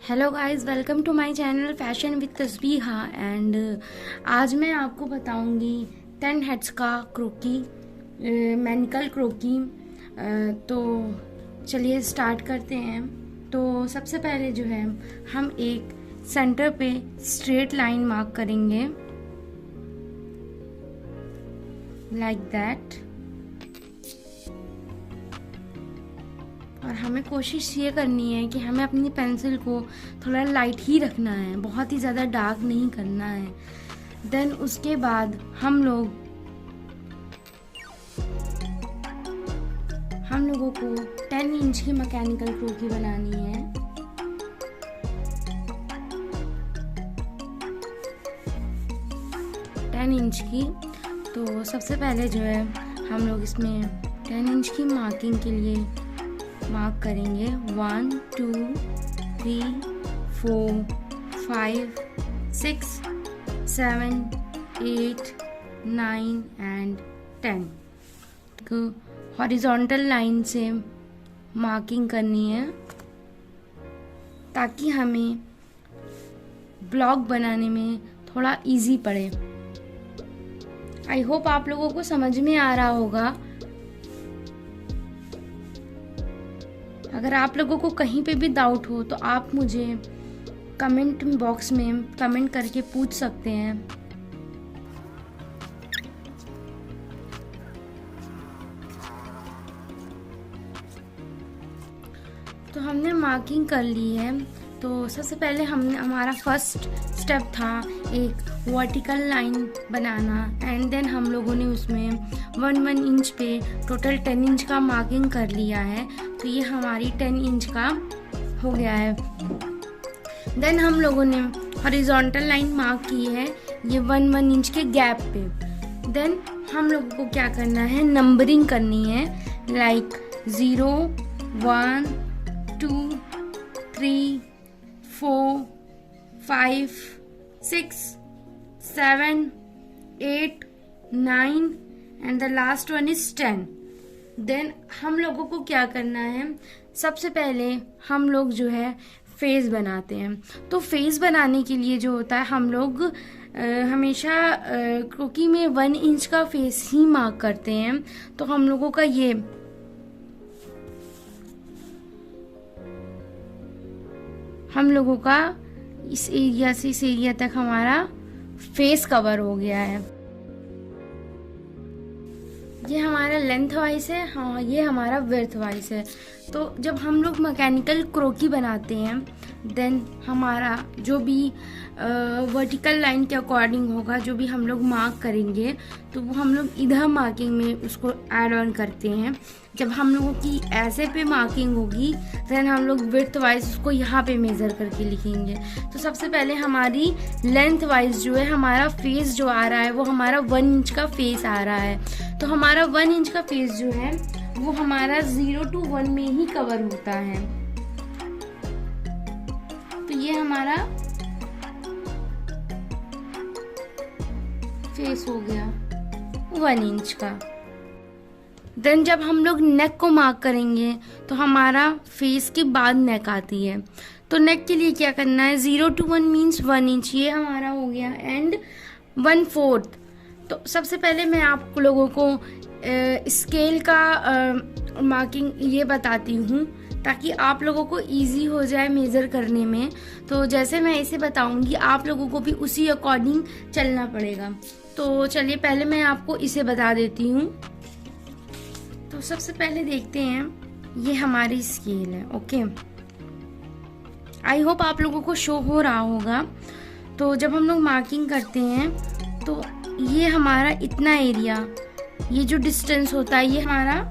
Hello guys, welcome to my channel fashion with Tasbiha. And आज मैं आपको बताऊंगी 10 हेड्स का क्रोकी, मैनिकल क्रोकी। तो चलिए स्टार्ट करते हैं। तो सबसे पहले जो है हम एक सेंटर पे स्ट्रेट लाइन मार्क करेंगे लाइक दैट। और हमें कोशिश ये करनी है कि हमें अपनी पेंसिल को थोड़ा लाइट ही रखना है, बहुत ही ज़्यादा डार्क नहीं करना है। देन उसके बाद हम लोगों को 10 इंच की मैकेनिकल क्रोकी बनानी है। टेन इंच की। तो सबसे पहले जो है हम लोग इसमें 10 इंच की मार्किंग के लिए मार्क करेंगे 1 2 3 4 5 6 7 8 9 एंड 10 को हॉरिजॉन्टल लाइन से मार्किंग करनी है ताकि हमें ब्लॉक बनाने में थोड़ा इजी पड़े। आई होप आप लोगों को समझ में आ रहा होगा। अगर आप लोगों को कहीं पे भी डाउट हो तो आप मुझे कमेंट बॉक्स में कमेंट करके पूछ सकते हैं। तो हमने मार्किंग कर ली है। तो सबसे पहले हमारा फर्स्ट स्टेप था एक वर्टिकल लाइन बनाना। एंड देन हम लोगों ने उसमें 1 इंच पे टोटल 10 इंच का मार्किंग कर लिया है। तो ये हमारी 10 इंच का हो गया है। देन हम लोगों ने हॉरिजॉन्टल लाइन मार्क की है ये 1 इंच के गैप पे। देन हम लोगों को क्या करना है, नंबरिंग करनी है like 0 1 2 3 4 5 6 7 8 9 and the last one is 10। Then हम लोगों को क्या करना है, सबसे पहले हम लोग जो है फेस बनाते हैं। तो फेस बनाने के लिए जो होता है हम लोग हमेशा क्योंकि में 1 इंच का फेस ही मार्क करते हैं। तो हम लोगों का ये हम लोगों का इस एरिया से इस एरिया तक हमारा फेस कवर हो गया है। ये हमारा लेंथ वाइज है, हाँ ये हमारा विड्थ वाइज है। तो जब हम लोग मैकेनिकल क्रोकी बनाते हैं देन हमारा जो भी वर्टिकल लाइन के अकॉर्डिंग होगा, जो भी हम लोग मार्क करेंगे तो वो हम लोग इधर मार्किंग में उसको ऐड ऑन करते हैं। जब हम लोगों की ऐसे पे मार्किंग होगी देन हम लोग विड्थ वाइज उसको यहाँ पे मेज़र करके लिखेंगे। तो सबसे पहले हमारी लेंथ वाइज जो है हमारा फेस जो आ रहा है वो हमारा 1 इंच का फेस आ रहा है। तो हमारा 1 इंच का फेस जो है वो हमारा 0 to 1 में ही कवर होता है। तो ये हमारा फेस हो गया 1 इंच का। देन जब हम लोग नेक को मार्क करेंगे तो हमारा फेस के बाद नेक आती है। तो नेक के लिए क्या करना है, 0 to 1 मीन्स 1 इंच, ये हमारा हो गया। एंड 1/4। तो सबसे पहले मैं आप लोगों को स्केल का मार्किंग ये बताती हूँ ताकि आप लोगों को इजी हो जाए मेज़र करने में। तो जैसे मैं इसे बताऊंगी आप लोगों को भी उसी अकॉर्डिंग चलना पड़ेगा। तो चलिए पहले मैं आपको इसे बता देती हूँ। तो सबसे पहले देखते हैं, ये हमारी स्केल है। ओके, आई होप आप लोगों को शो हो रहा होगा। तो जब हम लोग मार्किंग करते हैं तो ये हमारा इतना एरिया, ये जो डिस्टेंस होता है ये हमारा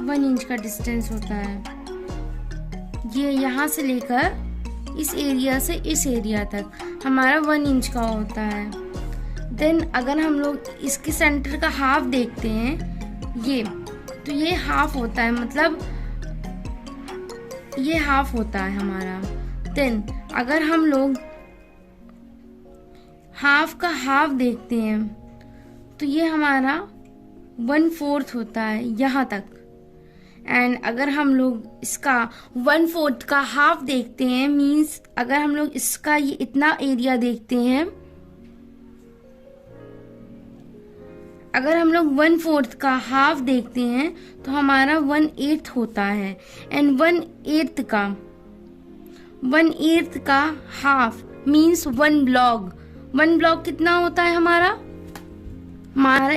1 इंच का डिस्टेंस होता है। ये यहाँ से लेकर इस एरिया से इस एरिया तक हमारा 1 इंच का होता है। देन अगर हम लोग इसके सेंटर का हाफ देखते हैं ये, तो ये हाफ होता है, मतलब ये हाफ होता है हमारा। देन अगर हम लोग हाफ का हाफ देखते हैं तो ये हमारा 1/4 होता है यहाँ तक। एंड अगर हम लोग इसका 1/4 का हाफ देखते हैं, मीन्स अगर हम लोग इसका ये इतना एरिया देखते हैं, अगर हम लोग 1/4 का हाफ देखते हैं तो हमारा 1/8 होता है। एंड 1/8 का हाफ मीन्स 1 ब्लॉक। 1 ब्लॉक कितना होता है हमारा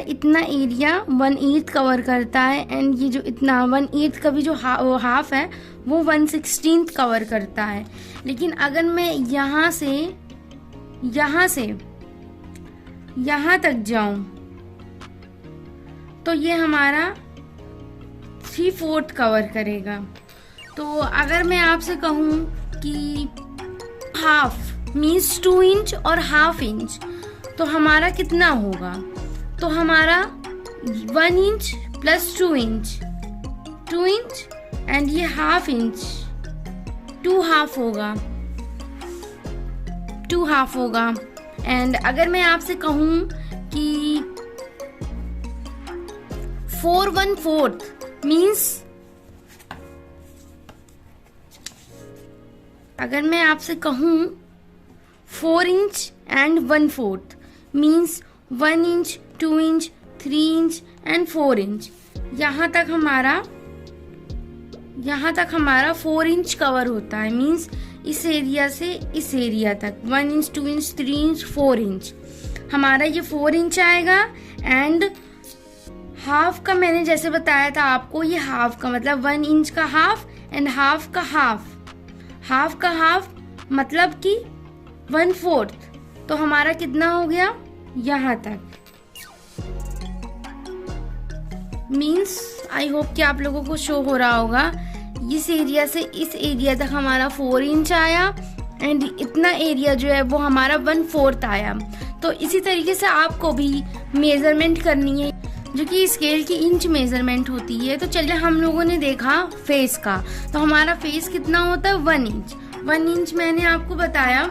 इतना एरिया 1/8 कवर करता है। एंड ये जो इतना 1/8 का भी जो हाफ है वो 1/16 कवर करता है। लेकिन अगर मैं यहाँ से यहाँ तक जाऊं तो ये हमारा 3/4 कवर करेगा। तो अगर मैं आपसे कहूँ कि हाफ मीन्स 2 इंच और हाफ इंच, तो हमारा कितना होगा? तो हमारा 1 इंच प्लस 2 इंच एंड ये हाफ इंच 2 हाफ होगा। एंड अगर मैं आपसे कहूँ कि 4/1/4 मीन्स, अगर मैं आपसे कहूँ 4 inch and 1/4 means 1 inch 2 inch 3 inch and 4 inch, यहाँ तक हमारा 4 इंच कवर होता है। मीन्स इस एरिया से इस एरिया तक 1 इंच 2 इंच 3 इंच 4 इंच, हमारा ये 4 इंच आएगा। एंड हाफ का मैंने जैसे बताया था आपको, ये हाफ का मतलब 1 इंच का हाफ एंड हाफ का हाफ मतलब कि 1/4। तो हमारा कितना हो गया? यहाँ तक। मीन्स आई होप कि आप लोगों को शो हो रहा होगा, इस एरिया से इस एरिया तक हमारा 4 इंच आया एंड इतना एरिया जो है वो हमारा 1/4 आया। तो इसी तरीके से आपको भी मेजरमेंट करनी है, जो कि स्केल की इंच मेजरमेंट होती है। तो चलिए, हम लोगों ने देखा फेस का, तो हमारा फेस कितना होता है? 1 इंच। 1 इंच मैंने आपको बताया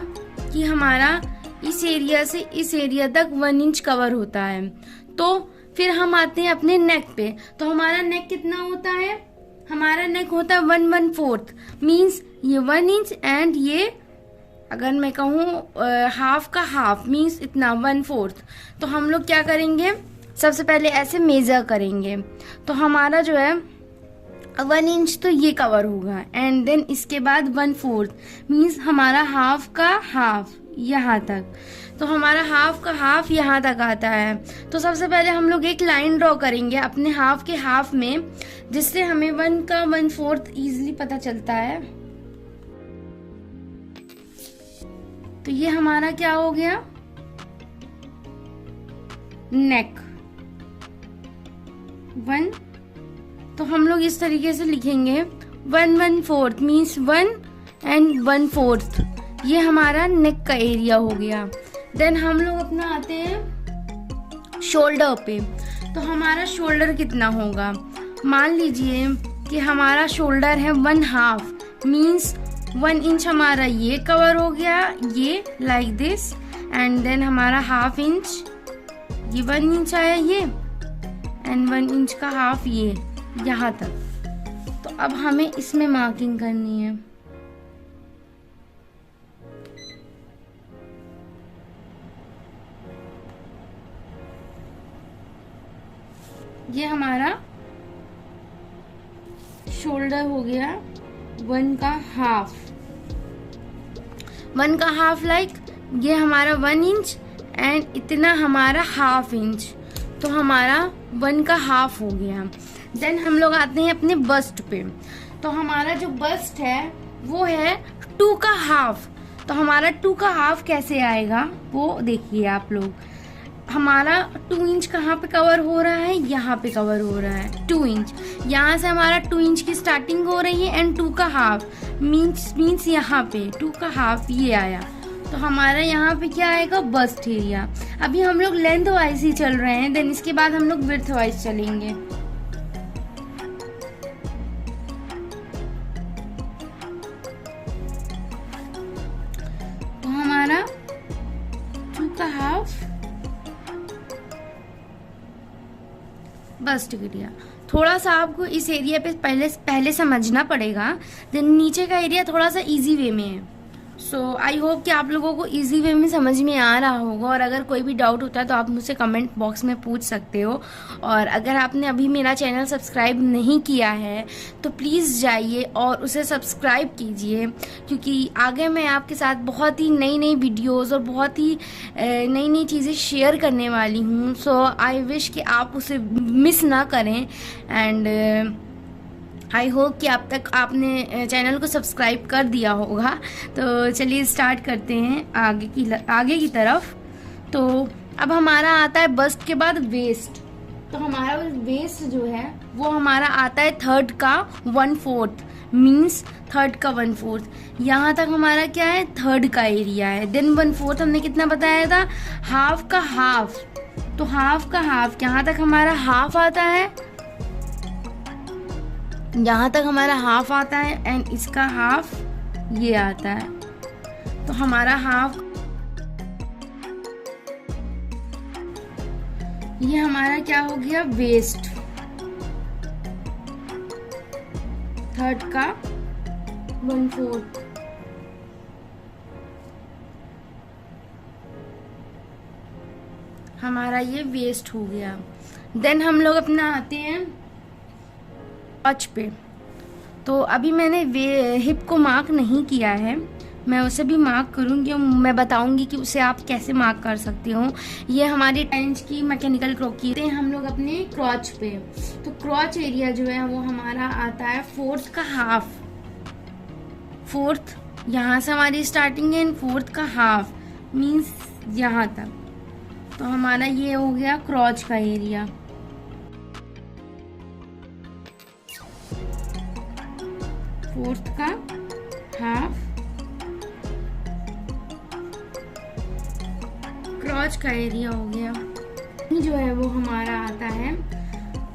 कि हमारा इस एरिया से इस एरिया तक 1 इंच कवर होता है। तो फिर हम आते हैं अपने नेक पे। तो हमारा नेक कितना होता है? हमारा नेक होता है 1/4 मीन्स ये 1 इंच एंड ये अगर मैं कहूँ हाफ का हाफ मीन्स इतना 1/4। तो हम लोग क्या करेंगे, सबसे पहले ऐसे मेजर करेंगे। तो हमारा जो है 1 इंच तो ये कवर होगा एंड देन इसके बाद 1/4 मीन्स हमारा हाफ का हाफ यहाँ तक। तो हमारा हाफ का हाफ यहाँ तक आता है। तो सबसे पहले हम लोग एक लाइन ड्रॉ करेंगे अपने हाफ के हाफ में, जिससे हमें 1 का 1/4 इजीली पता चलता है। तो ये हमारा क्या हो गया? नेक 1। तो हम लोग इस तरीके से लिखेंगे 1/4 मीन्स 1 एंड 1/4। ये हमारा नेक का एरिया हो गया। देन हम लोग अपना आते हैं शोल्डर पे। तो हमारा शोल्डर कितना होगा? मान लीजिए कि हमारा शोल्डर है 1/2 मीन्स 1 इंच हमारा ये कवर हो गया, ये लाइक दिस। एंड देन हमारा हाफ इंच, ये 1 इंच आया ये, एंड 1 इंच का हाफ ये यहाँ तक। तो अब हमें इसमें मार्किंग करनी है। ये हमारा शोल्डर हो गया 1 का हाफ। 1 का हाफ लाइक ये हमारा 1 इंच एंड इतना हमारा हाफ इंच। तो हमारा 1 का हाफ हो गया। देन हम लोग आते हैं अपने बस्ट पे। तो हमारा जो बस्ट है वो है 2 का हाफ। तो हमारा 2 का हाफ कैसे आएगा वो देखिए आप लोग। हमारा 2 इंच कहाँ पे कवर हो रहा है? यहाँ पे कवर हो रहा है 2 इंच। यहाँ से हमारा 2 इंच की स्टार्टिंग हो रही है एंड 2 का हाफ मीन्स यहाँ पे 2 का हाफ ये आया। तो हमारा यहाँ पे क्या आएगा? Bast area. अभी हम लोग लेंथ वाइज ही चल रहे हैं, देन इसके बाद हम लोग विड्थ वाइज चलेंगे। तो हमारा 2 का हाफ बस्ट एरिया। थोड़ा सा आपको इस एरिया पे पहले समझना पड़ेगा, देन नीचे का एरिया थोड़ा सा इजी वे में है। सो आई होप कि आप लोगों को इजी वे में समझ में आ रहा होगा, और अगर कोई भी डाउट होता है तो आप मुझसे कमेंट बॉक्स में पूछ सकते हो। और अगर आपने अभी मेरा चैनल सब्सक्राइब नहीं किया है तो प्लीज़ जाइए और उसे सब्सक्राइब कीजिए, क्योंकि आगे मैं आपके साथ बहुत ही नई नई वीडियोज़ और बहुत ही नई नई चीज़ें शेयर करने वाली हूँ। सो आई विश कि आप उसे मिस ना करें। एंड आई होप कि आप तक आपने चैनल को सब्सक्राइब कर दिया होगा। तो चलिए स्टार्ट करते हैं आगे की तरफ। तो अब हमारा आता है बस्ट के बाद वेस्ट। तो हमारा वेस्ट जो है वो हमारा आता है थर्ड का 1/4, मीन्स थर्ड का 1/4। यहाँ तक हमारा क्या है, थर्ड का एरिया है। देन 1/4 हमने कितना बताया था, हाफ का हाफ। तो हाफ का हाफ यहाँ तक हमारा हाफ आता है, यहाँ तक हमारा हाफ आता है, एंड इसका हाफ ये आता है। तो हमारा हाफ ये हमारा क्या हो गया, वेस्ट, थर्ड का 1/4। हमारा ये वेस्ट हो गया। देन हम लोग अपना आते हैं क्रोच पे। तो अभी मैंने हिप को मार्क नहीं किया है, मैं उसे भी मार्क करूँगी। मैं बताऊँगी कि उसे आप कैसे मार्क कर सकते हो। ये हमारी 10 इंच की मैकेनिकल क्रोकी है। हम लोग अपने क्रोच पे, तो क्रोच एरिया जो है वो हमारा आता है 4th का हाफ। 4th यहाँ से हमारी स्टार्टिंग है, 4th का हाफ मीन्स यहाँ तक। तो हमारा ये हो गया क्रोच का एरिया। फोर्थ का हाफ क्रोच का एरिया हो गया। ये जो है वो हमारा आता है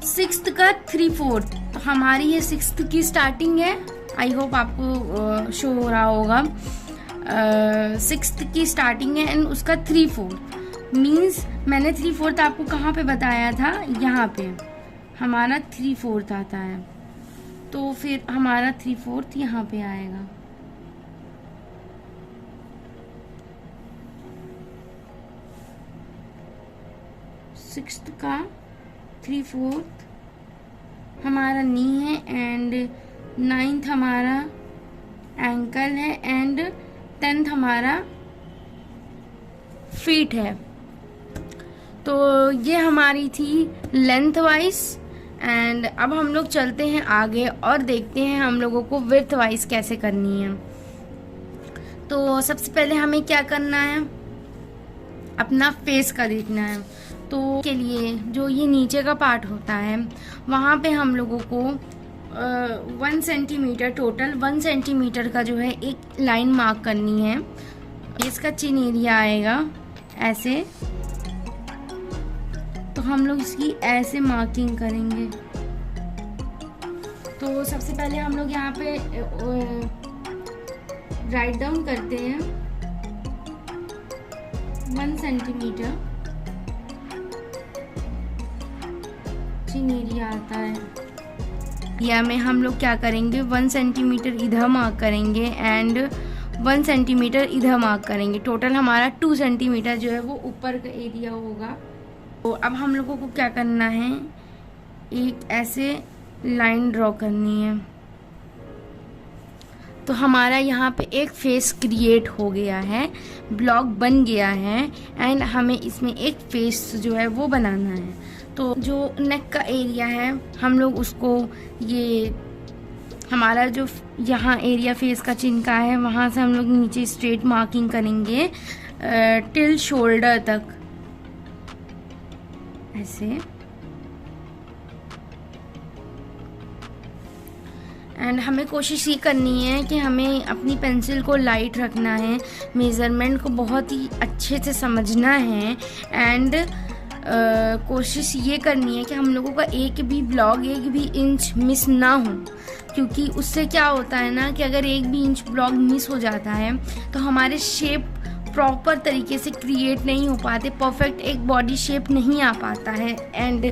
6th का 3/4। तो हमारी ये 6th की स्टार्टिंग है। आई होप आपको शो हो रहा होगा। 6th की स्टार्टिंग है एंड उसका 3/4 मीन्स मैंने 3/4 आपको कहाँ पे बताया था, यहाँ पे हमारा 3/4 आता है। तो फिर हमारा 3/4 यहाँ पे आएगा। सिक्स्थ का 3/4 हमारा नी है, एंड 9th हमारा एंकल है, एंड 10th हमारा फीट है। तो ये हमारी थी लेंथ वाइज। एंड अब हम लोग चलते हैं आगे और देखते हैं हम लोगों को विड्थ वाइज कैसे करनी है। तो सबसे पहले हमें क्या करना है, अपना फेस का देखना है। तो के लिए जो ये नीचे का पार्ट होता है वहाँ पे हम लोगों को 1 सेंटीमीटर, टोटल 1 सेंटीमीटर का जो है एक लाइन मार्क करनी है। इसका चिन एरिया आएगा ऐसे। तो हम लोग इसकी ऐसे मार्किंग करेंगे। तो सबसे पहले हम लोग यहाँ पे राइट डाउन करते हैं 1 सेंटीमीटर चिन एरिया आता है। या में हम लोग क्या करेंगे, 1 सेंटीमीटर इधर मार्क करेंगे एंड 1 सेंटीमीटर इधर मार्क करेंगे। टोटल हमारा 2 सेंटीमीटर जो है वो ऊपर का एरिया होगा। तो अब हम लोगों को क्या करना है, एक ऐसे लाइन ड्रॉ करनी है। तो हमारा यहाँ पे एक फेस क्रिएट हो गया है, ब्लॉक बन गया है, एंड हमें इसमें एक फेस जो है वो बनाना है। तो जो नेक का एरिया है हम लोग उसको, ये हमारा जो यहाँ एरिया फेस का चिन का है वहाँ से हम लोग नीचे स्ट्रेट मार्किंग करेंगे टिल शोल्डर तक ऐसे। एंड हमें कोशिश ये करनी है कि हमें अपनी पेंसिल को लाइट रखना है, मेज़रमेंट को बहुत ही अच्छे से समझना है, एंड कोशिश ये करनी है कि हम लोगों का एक भी ब्लॉक, एक भी इंच मिस ना हो। क्योंकि उससे क्या होता है ना कि अगर एक भी इंच ब्लॉक मिस हो जाता है तो हमारे शेप प्रॉपर तरीके से क्रिएट नहीं हो पाते, परफेक्ट एक बॉडी शेप नहीं आ पाता है। एंड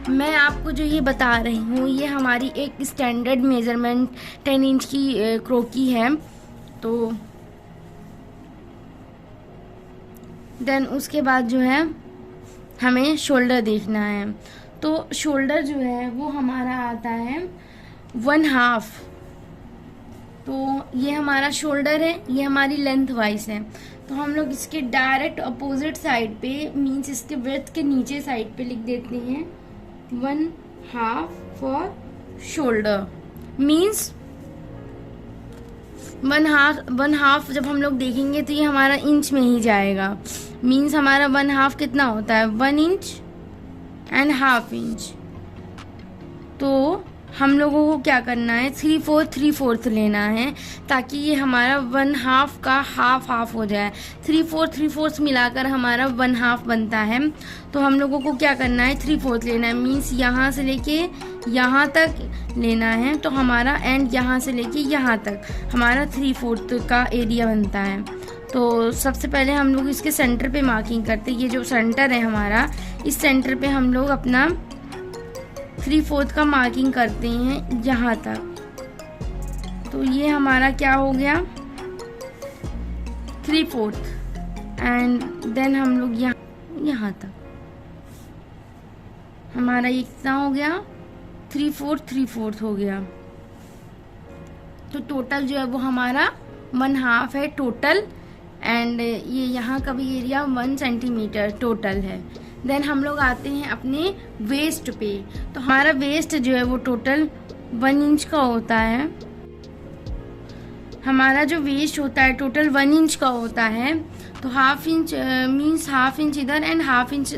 मैं आपको जो ये बता रही हूँ ये हमारी एक स्टैंडर्ड मेज़रमेंट 10 इंच की क्रोकी है। तो देन उसके बाद जो है हमें शोल्डर देखना है। तो शोल्डर जो है वो हमारा आता है 1/2। तो ये हमारा शोल्डर है, ये हमारी लेंथ वाइज है। तो हम लोग इसके डायरेक्ट अपोजिट साइड पे मीन्स इसके ब्रेथ के नीचे साइड पे लिख देते हैं 1/2 फॉर शोल्डर। मीन्स 1/2 जब हम लोग देखेंगे तो ये हमारा इंच में ही जाएगा। मीन्स हमारा 1/2 कितना होता है 1 इंच एंड 1/2 इंच। तो हम लोगों को क्या करना है 3/4 लेना है ताकि ये हमारा 1/2 का हाफ हो जाए। 3/4 मिलाकर हमारा 1/2 बनता है। तो हम लोगों को क्या करना है 3/4 लेना है। मीन्स यहाँ से लेके यहाँ तक लेना है। तो हमारा एंड यहाँ से लेके यहाँ तक हमारा 3/4 का एरिया बनता है। तो सबसे पहले हम लोग इसके सेंटर पे मार्किंग करते हैं। ये जो सेंटर है हमारा, इस सेंटर पे हम लोग अपना 3/4 का मार्किंग करते हैं यहाँ तक। तो ये हमारा क्या हो गया 3/4 एंड देन हम लोग यहाँ तक हमारा ये कितना हो गया 3/4 हो गया। तो टोटल जो है वो हमारा 1/2 है टोटल। एंड ये यहाँ का भी एरिया 1 सेंटीमीटर टोटल है। देन हम लोग आते हैं अपने वेस्ट पे। तो हमारा वेस्ट जो है वो टोटल 1 इंच का होता है। हमारा जो वेस्ट होता है टोटल 1 इंच का होता है। तो 1/2 इंच मीन्स 1/2 इंच इधर एंड 1/2 इंच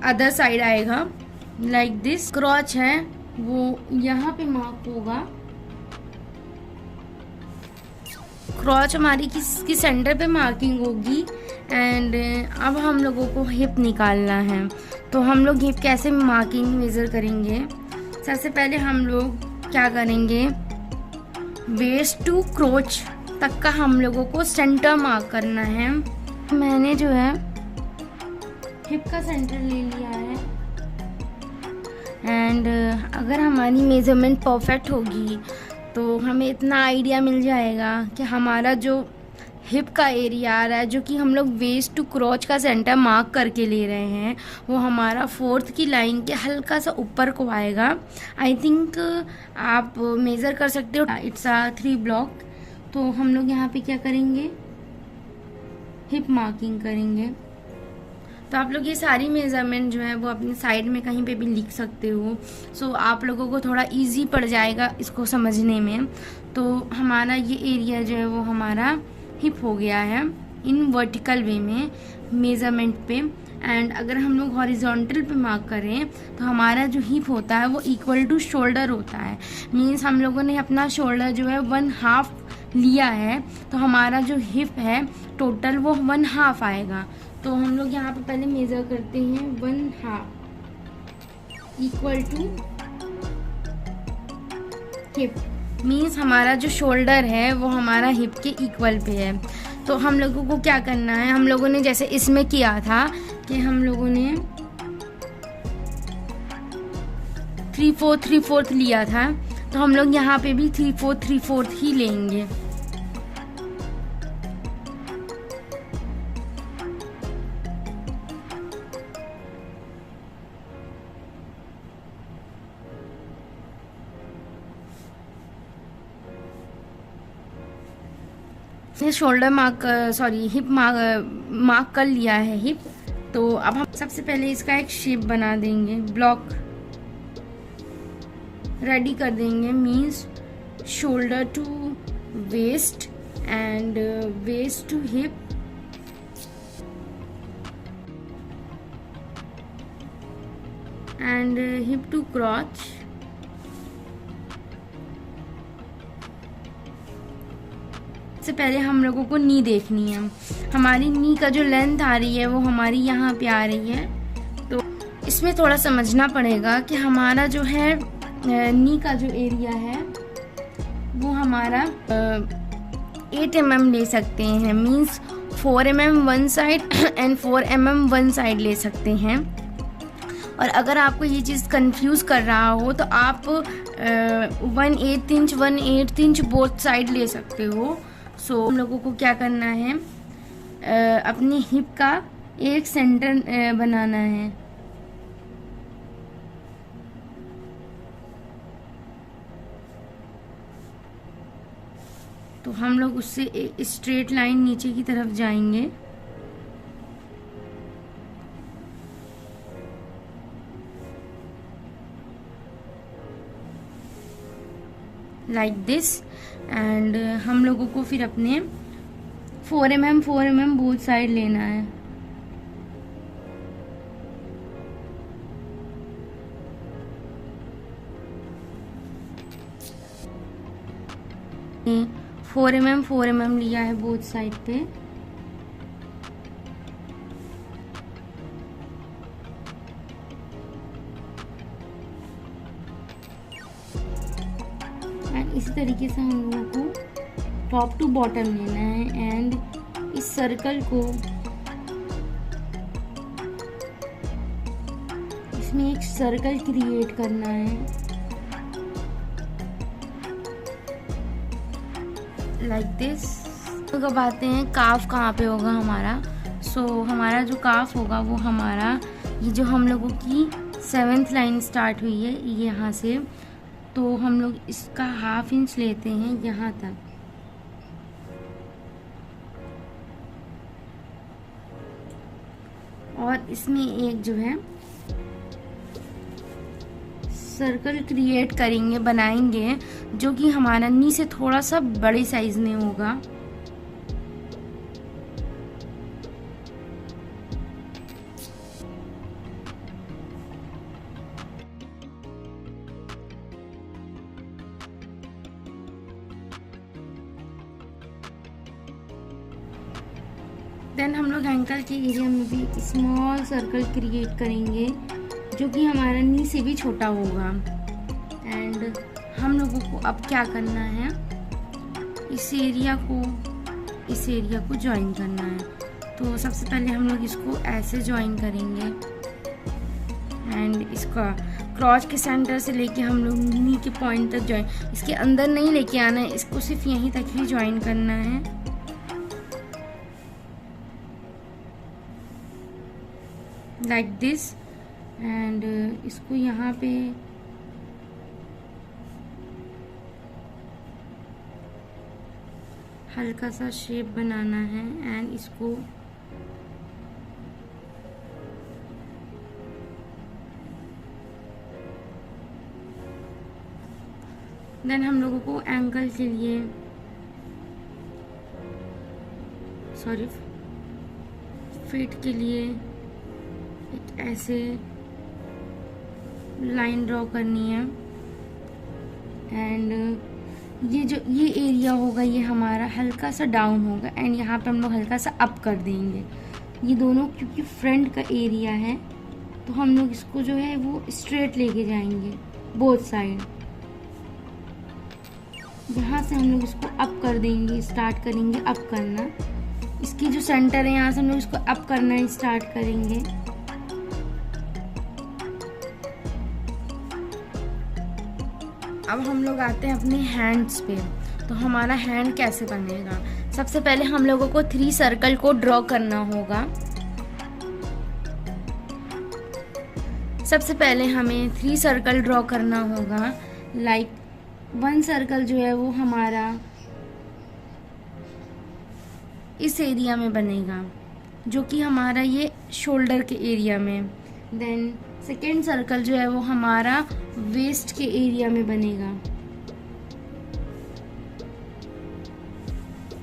अदर साइड आएगा लाइक दिस। क्रॉच है वो यहाँ पे मार्क होगा। क्रॉच हमारी किसकी सेंटर पे मार्किंग होगी। एंड अब हम लोगों को हिप निकालना है। तो हम लोग हिप कैसे मार्किंग मेज़र करेंगे। सबसे पहले हम लोग क्या करेंगे वेस्ट टू क्रोच तक का हम लोगों को सेंटर मार्क करना है। मैंने जो है हिप का सेंटर ले लिया है। एंड अगर हमारी मेज़रमेंट परफेक्ट होगी तो हमें इतना आइडिया मिल जाएगा कि हमारा जो हिप का एरिया आ रहा है, जो कि हम लोग वेस्ट टू क्रोच का सेंटर मार्क करके ले रहे हैं, वो हमारा 4th की लाइन के हल्का सा ऊपर को आएगा। आई थिंक आप मेज़र कर सकते हो। It's a 3 block. तो हम लोग यहाँ पे क्या करेंगे हिप मार्किंग करेंगे। तो आप लोग ये सारी मेज़रमेंट जो है वो अपनी साइड में कहीं पे भी लिख सकते हो। सो आप लोगों को थोड़ा इजी पड़ जाएगा इसको समझने में। तो हमारा ये एरिया जो है वो हमारा हिप हो गया है इन वर्टिकल वे में मेज़रमेंट पे। एंड अगर हम लोग हॉरिजॉन्टल पे मार्क करें तो हमारा जो हिप होता है वो इक्वल टू शोल्डर होता है। मीन्स हम लोगों ने अपना शोल्डर जो है 1/2 लिया है। तो हमारा जो हिप है टोटल वो 1/2 आएगा। तो हम लोग यहाँ पे पहले मेज़र करते हैं 1/2 इक्वल टू हिप। मीन्स हमारा जो शोल्डर है वो हमारा हिप के इक्वल पे है। तो हम लोगों को क्या करना है, हम लोगों ने जैसे इसमें किया था कि हम लोगों ने 3/4 लिया था। तो हम लोग यहाँ पे भी 3/4 ही लेंगे। शोल्डर हिप मार्क कर लिया है हिप। तो अब हम सबसे पहले इसका एक शेप बना देंगे, ब्लॉक रेडी कर देंगे। Means shoulder to waist and waist to hip and hip to crotch. सबसे पहले हम लोगों को नी देखनी है। हमारी नी का जो लेंथ आ रही है वो हमारी यहाँ पे आ रही है। तो इसमें थोड़ा समझना पड़ेगा कि हमारा जो है नी का जो एरिया है वो हमारा 8 mm ले सकते हैं। Means 4 mm one side and 4 mm one side ले सकते हैं। और अगर आपको ये चीज़ कंफ्यूज कर रहा हो तो आप 1/8 इंच 1/8 इंच बोथ साइड ले सकते हो। सो हम लोगों को क्या करना है, अपनी हिप का एक सेंटर बनाना है। तो हम लोग उससे एक स्ट्रेट लाइन नीचे की तरफ जाएंगे। Like this. एंड हम लोगों को फिर अपने 4 mm बोथ साइड लेना है। ये 4 mm लिया है बोथ साइड पे। एंड इसी तरीके से हम लोगों को टॉप टू बॉटम लेना है एंड इस सर्कल को इसमें एक सर्कल क्रिएट करना है लाइक दिस। तो कब आते हैं काफ कहाँ पे होगा हमारा। सो हमारा जो काफ होगा वो हमारा ये जो हम लोगों की 7th लाइन स्टार्ट हुई है ये यहाँ से, तो हम लोग इसका 1/2 इंच लेते हैं यहाँ तक। और इसमें एक जो है सर्कल क्रिएट करेंगे, बनाएंगे, जो कि हमारा नी से थोड़ा सा बड़े साइज में होगा। देन हम लोग एंकल के एरिया में भी स्मॉल सर्कल क्रिएट करेंगे जो कि हमारा नी से भी छोटा होगा। एंड हम लोगों को अब क्या करना है, इस एरिया को ज्वाइन करना है। तो सबसे पहले हम लोग इसको ऐसे ज्वाइन करेंगे एंड इसका क्रॉच के सेंटर से लेके हम लोग नी के पॉइंट तक ज्वाइन, इसके अंदर नहीं लेके आना है, इसको सिर्फ यहीं तक ही ज्वाइन करना है। Like this. एंड इसको यहाँ पे हल्का सा शेप बनाना है एंड इसको देन हम लोगों को एंकल के लिए फीट के लिए एक ऐसे लाइन ड्रॉ करनी है। एंड ये एरिया होगा ये हमारा हल्का सा डाउन होगा एंड यहाँ पे हम लोग हल्का सा अप कर देंगे। ये दोनों क्योंकि फ्रंट का एरिया है तो हम लोग इसको जो है वो स्ट्रेट लेके जाएंगे बोथ साइड। यहाँ से हम लोग इसको अप कर देंगे, स्टार्ट करेंगे अप करना। इसकी जो सेंटर है यहाँ से हम लोग इसको अप करना स्टार्ट करेंगे। अब हम लोग आते हैं अपने हैंड्स पे। तो हमारा हैंड कैसे बनेगा, सबसे पहले हम लोगों को 3 सर्कल को ड्रॉ करना होगा। सबसे पहले हमें 3 सर्कल ड्रॉ करना होगा। लाइक 1 सर्कल जो है वो हमारा इस एरिया में बनेगा जो कि हमारा ये शोल्डर के एरिया में। देन सेकेंड सर्कल जो है वो हमारा वेस्ट के एरिया में बनेगा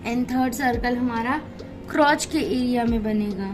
एंड थर्ड सर्कल हमारा क्रॉच के एरिया में बनेगा।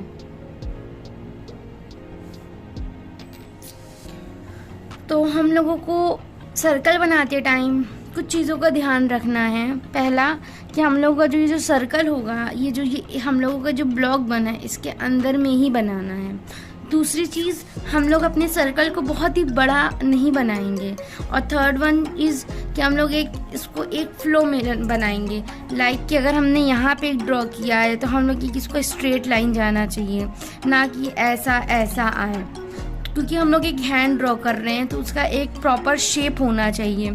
तो हम लोगों को सर्कल बनाते टाइम कुछ चीज़ों का ध्यान रखना है। पहला कि हम लोगों का जो सर्कल होगा ये हम लोगों का जो ब्लॉक बना है इसके अंदर में ही बनाना है। दूसरी चीज़, हम लोग अपने सर्कल को बहुत ही बड़ा नहीं बनाएंगे। और थर्ड वन इज़ कि हम लोग इसको एक फ्लो में बनाएंगे। लाइक कि अगर हमने यहाँ पे एक ड्रॉ किया है तो हम लोग की इसको स्ट्रेट लाइन जाना चाहिए, ना कि ऐसा आए। क्योंकि हम लोग एक हैंड ड्रॉ कर रहे हैं तो उसका एक प्रॉपर शेप होना चाहिए।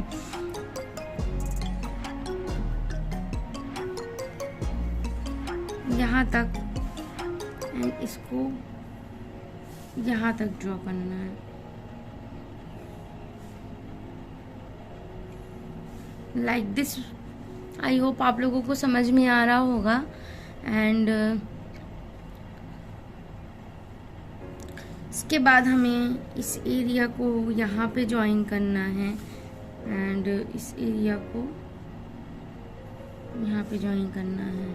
यहाँ तक, एंड इसको यहाँ तक ड्रॉ करना है। Like this. आई होप आप लोगों को समझ में आ रहा होगा। एंड इसके बाद हमें इस एरिया को यहाँ पे ज्वाइन करना है एंड इस एरिया को यहाँ पे ज्वाइन करना है।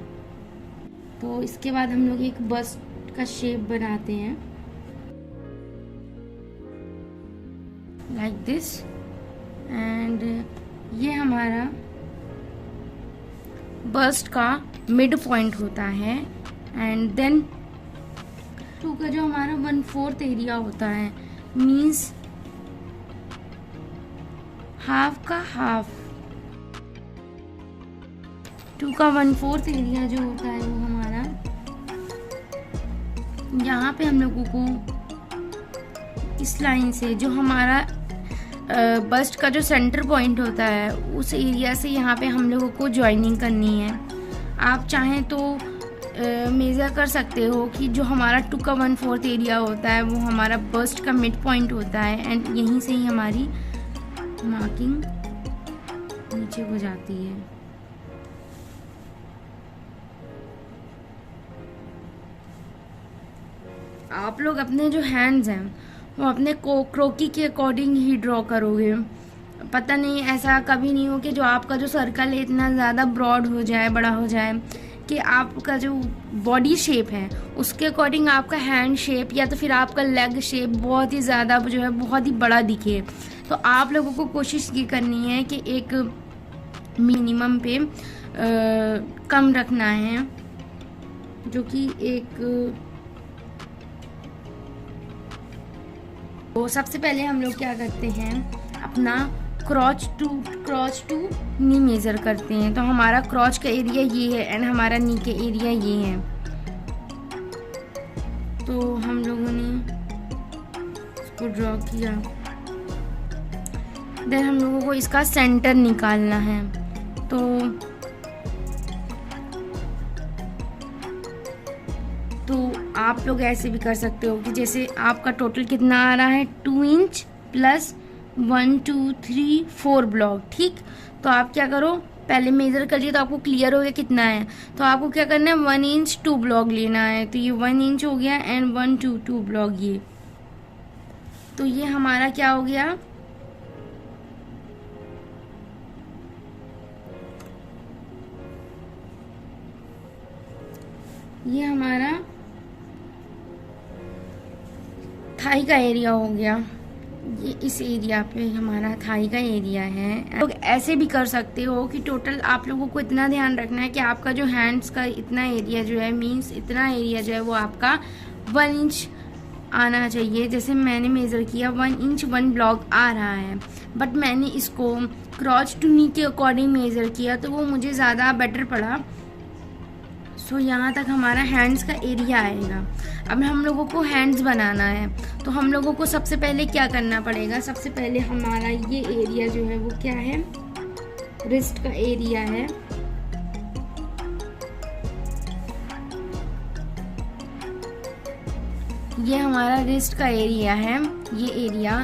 तो इसके बाद हम लोग एक बस्ट का शेप बनाते हैं लाइक दिस। एंड ये हमारा बस्ट का मिड पॉइंट होता है। एंड देन टू का जो हमारा 1/4 एरिया होता है, मीन्स हाफ का हाफ। 2 का 1/4 एरिया जो होता है वो हमारा, यहाँ पे हम लोगों को इस लाइन से जो हमारा बस्ट का जो सेंटर पॉइंट होता है उस एरिया से यहाँ पे हम लोगों को ज्वाइनिंग करनी है। आप चाहें तो मेज़र कर सकते हो कि जो हमारा 2 का 1/4 एरिया होता है वो हमारा बस्ट का मिड पॉइंट होता है एंड यहीं से ही हमारी मार्किंग नीचे हो जाती है। आप लोग अपने जो हैंड्स हैं वो अपने क्रोकी के अकॉर्डिंग ही ड्रॉ करोगे। पता नहीं ऐसा कभी नहीं हो कि जो आपका जो सर्कल है इतना ज़्यादा ब्रॉड हो जाए, बड़ा हो जाए कि आपका जो बॉडी शेप है उसके अकॉर्डिंग आपका हैंड शेप या तो फिर आपका लेग शेप बहुत ही ज़्यादा जो है बहुत ही बड़ा दिखे। तो आप लोगों को कोशिश ये करनी है कि एक मिनिमम पे कम रखना है, जो कि एक तो सबसे पहले हम लोग क्या करते हैं, अपना क्रॉच टू नी मेज़र करते हैं। तो हमारा क्रॉच का एरिया ये है एंड हमारा नी का एरिया ये है। तो हम लोगों ने इसको ड्रॉ किया। देन हम लोगों को इसका सेंटर निकालना है। तो आप लोग ऐसे भी कर सकते हो कि जैसे आपका टोटल कितना आ रहा है 2 इंच प्लस 1 2 3 4 ब्लॉक, ठीक। तो आप क्या करो, पहले मेज़र कर लिए तो आपको क्लियर हो गया कितना है। तो आपको क्या करना है 1 इंच 2 ब्लॉक लेना है। तो ये 1 इंच हो गया एंड 1 2 2 ब्लॉक ये। तो ये हमारा क्या हो गया, ये हमारा थाई का एरिया हो गया। ये इस एरिया पे हमारा थाई का एरिया है। लोग ऐसे भी कर सकते हो कि टोटल आप लोगों को इतना ध्यान रखना है कि आपका जो हैंड्स का इतना एरिया जो है, मीन्स इतना एरिया जो है वो आपका 1 इंच आना चाहिए। जैसे मैंने मेज़र किया 1 इंच 1 ब्लॉक आ रहा है, बट मैंने इसको क्रॉच टू नी के अकॉर्डिंग मेज़र किया तो वो मुझे ज़्यादा बेटर पड़ा। सो यहाँ तक हमारा हैंड्स का एरिया आएगा। अब हम लोगों को हैंड्स बनाना है तो हम लोगों को सबसे पहले क्या करना पड़ेगा, सबसे पहले हमारा ये एरिया जो है वो क्या है, रिस्ट का एरिया है। ये हमारा रिस्ट का एरिया है, ये एरिया।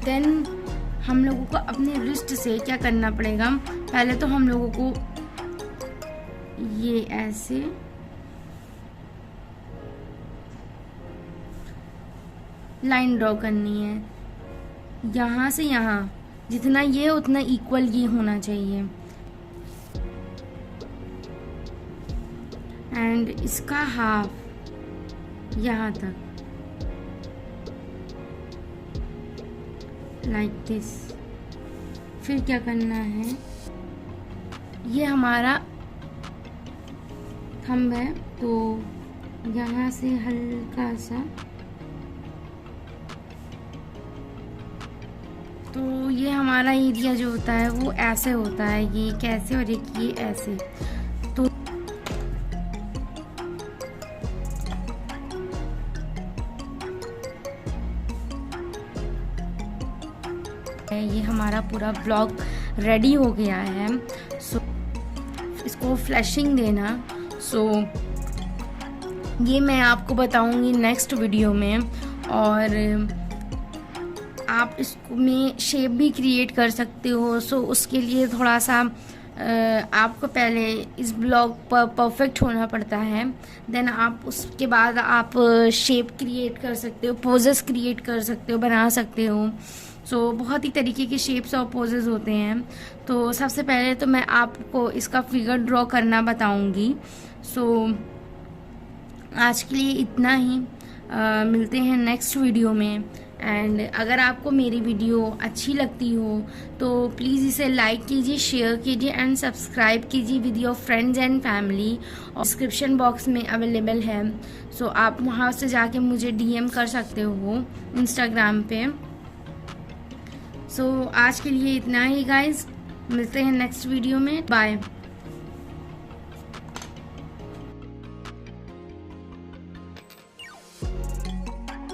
देन हम लोगों को अपने रिस्ट से क्या करना पड़ेगा, पहले तो हम लोगों को ये ऐसे लाइन ड्रॉ करनी है, यहाँ से यहाँ जितना ये उतना इक्वल ये होना चाहिए। एंड इसका हाफ यहाँ तक, लाइक दिस। फिर क्या करना है, ये हमारा थंब है तो यहाँ से हल्का सा, तो ये हमारा एरिया जो होता है वो ऐसे होता है, ये कैसे और एक ये ऐसे। तो हमारा पूरा ब्लॉग रेडी हो गया है। सो इसको फ्लैशिंग देना, सो ये मैं आपको बताऊंगी नेक्स्ट वीडियो में। और आप इसको में शेप भी क्रिएट कर सकते हो। सो उसके लिए थोड़ा सा आपको पहले इस ब्लॉग पर परफेक्ट होना पड़ता है, देन आप उसके बाद आप शेप क्रिएट कर सकते हो, पोजेस क्रिएट कर सकते हो, बना सकते हो। सो बहुत ही तरीके के शेप्स और पोजेस होते हैं। तो सबसे पहले तो मैं आपको इसका फिगर ड्रॉ करना बताऊंगी। सो आज के लिए इतना ही, मिलते हैं नेक्स्ट वीडियो में। एंड अगर आपको मेरी वीडियो अच्छी लगती हो तो प्लीज़ इसे लाइक कीजिए, शेयर कीजिए एंड सब्सक्राइब कीजिए with your friends and family. और डिस्क्रिप्शन बॉक्स में अवेलेबल है, सो आप वहाँ से जाके मुझे DM कर सकते हो इंस्टाग्राम पे। सो आज के लिए इतना ही गाइज, मिलते हैं नेक्स्ट वीडियो में, बाय।